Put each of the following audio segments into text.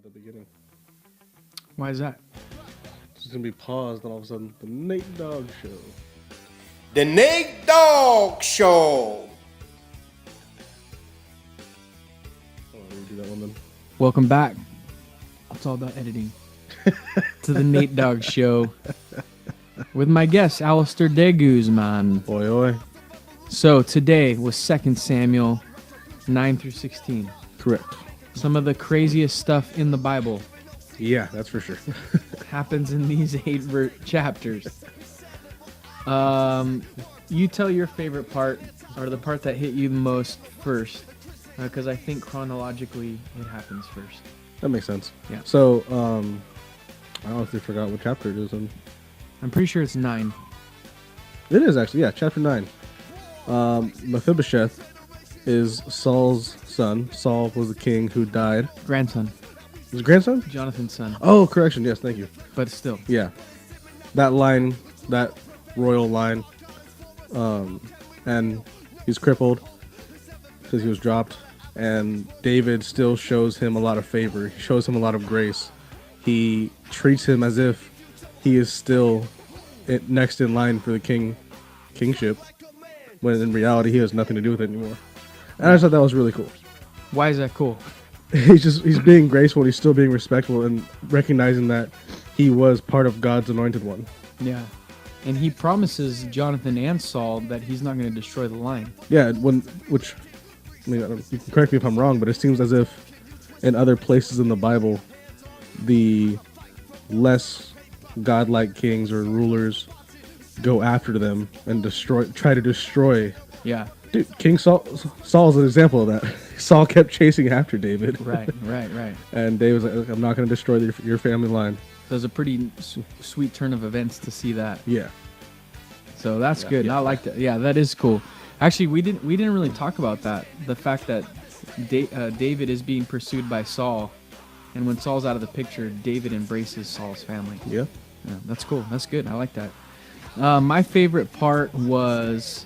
the beginning. Why is that? It's gonna be paused, and all of a sudden, the Nate Dogg Show. The Nate Dogg Show. Oh, we do that one then. Welcome back. It's all about editing. To the Nate Dogg Show. With my guest, Alistair De Guzman. Oi, oi. So today was 2 Samuel 9 through 16. Correct. Some of the craziest stuff in the Bible Yeah, that's for sure. happens in these 8 chapters. You tell your favorite part, or the part that hit you the most first, because I think chronologically it happens first. That makes sense. Yeah. So, I honestly forgot what chapter it is in. I'm pretty sure it's 9. It is actually, yeah, chapter 9. Mephibosheth is Saul's son. Saul was the king who died. Grandson. His grandson? Jonathan's son. Oh, correction. Yes, thank you. But still. Yeah. That line, that royal line. And he's crippled because he was dropped. And David still shows him a lot of favor. He shows him a lot of grace. He treats him as if he is still next in line for the kingship, when in reality he has nothing to do with it anymore. And I just thought that was really cool. Why is that cool? He's being graceful. He's still being respectful and recognizing that he was part of God's anointed one. Yeah. And he promises Jonathan and Saul that he's not going to destroy the line. Yeah, which I mean, you can correct me if I'm wrong, but it seems as if in other places in the Bible, the less godlike kings or rulers go after them and try to destroy. Yeah. Dude, King Saul's an example of that. Saul kept chasing after David. Right. And David was like, "Look, I'm not going to destroy your family line." So it was a pretty sweet turn of events to see that. Yeah. So that's good. I liked it. Yeah, that is cool. Actually, we didn't really talk about that. The fact that David is being pursued by Saul, and when Saul's out of the picture, David embraces Saul's family. Yeah. Yeah, that's cool. That's good. I like that. My favorite part was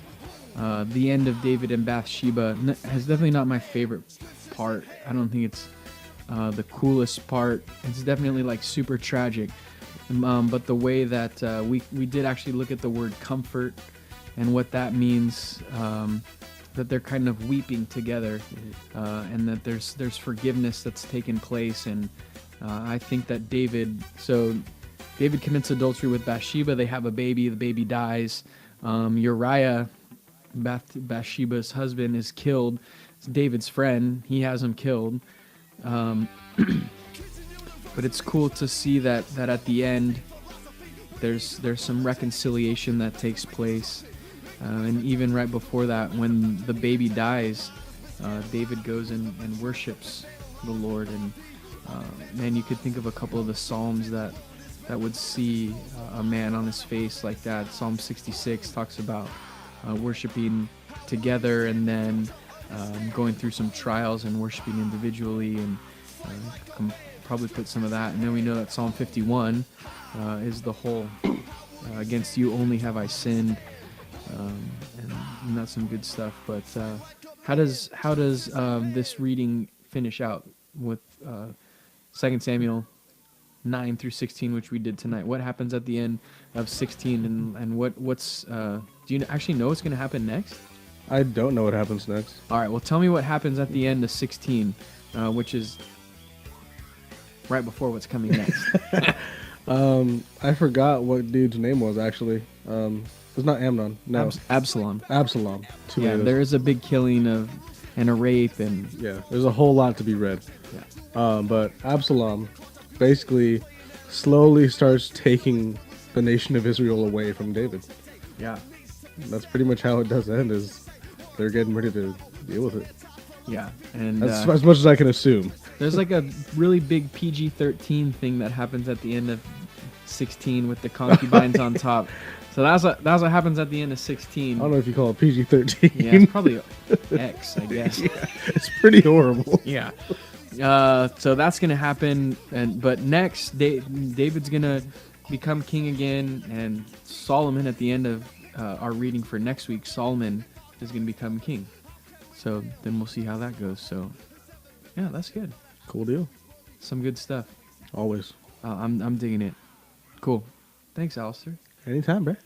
the end of David and Bathsheba. It's definitely not my favorite part. I don't think it's the coolest part. It's definitely like super tragic. But the way that we did actually look at the word comfort and what that means, that they're kind of weeping together, and that there's forgiveness that's taken place. And I think that David commits adultery with Bathsheba. They have a baby. The baby dies. Uriah, Bathsheba's husband, is killed. It's David's friend. He has him killed. But it's cool to see that at the end, there's some reconciliation that takes place. And even right before that, when the baby dies, David goes and worships the Lord. And man, you could think of a couple of the Psalms that would see a man on his face like that. Psalm 66 talks about worshiping together, and then going through some trials and worshiping individually, and probably put some of that. And then we know that Psalm 51 is the whole against you only have I sinned, and that's some good stuff. But how does this reading finish out with 2 Samuel 9 through 16, which we did tonight? What happens at the end of 16, and what's do you actually know what's going to happen next? I don't know what happens next. All right, well, tell me what happens at the end of 16, which is right before what's coming next. I forgot what dude's name was actually. It's not Amnon. No, Absalom. Absalom. Yeah, there is a big killing and a rape, and yeah, there's a whole lot to be read. Yeah. But Absalom basically slowly starts taking the nation of Israel away from David. Yeah. That's pretty much how it does end, is they're getting ready to deal with it. Yeah. And that's as much as I can assume. There's like a really big PG-13 thing that happens at the end of 16 with the concubines on top. So that's what happens at the end of 16. I don't know if you call it PG-13. Yeah, it's probably X, I guess. Yeah, it's pretty horrible. Yeah. So that's gonna happen, but next, David's gonna become king again, and Solomon at the end of our reading for next week, Solomon is gonna become king. So then we'll see how that goes. So yeah, that's good. Cool deal. Some good stuff. Always. I'm digging it. Cool. Thanks, Alistair. Anytime, bro.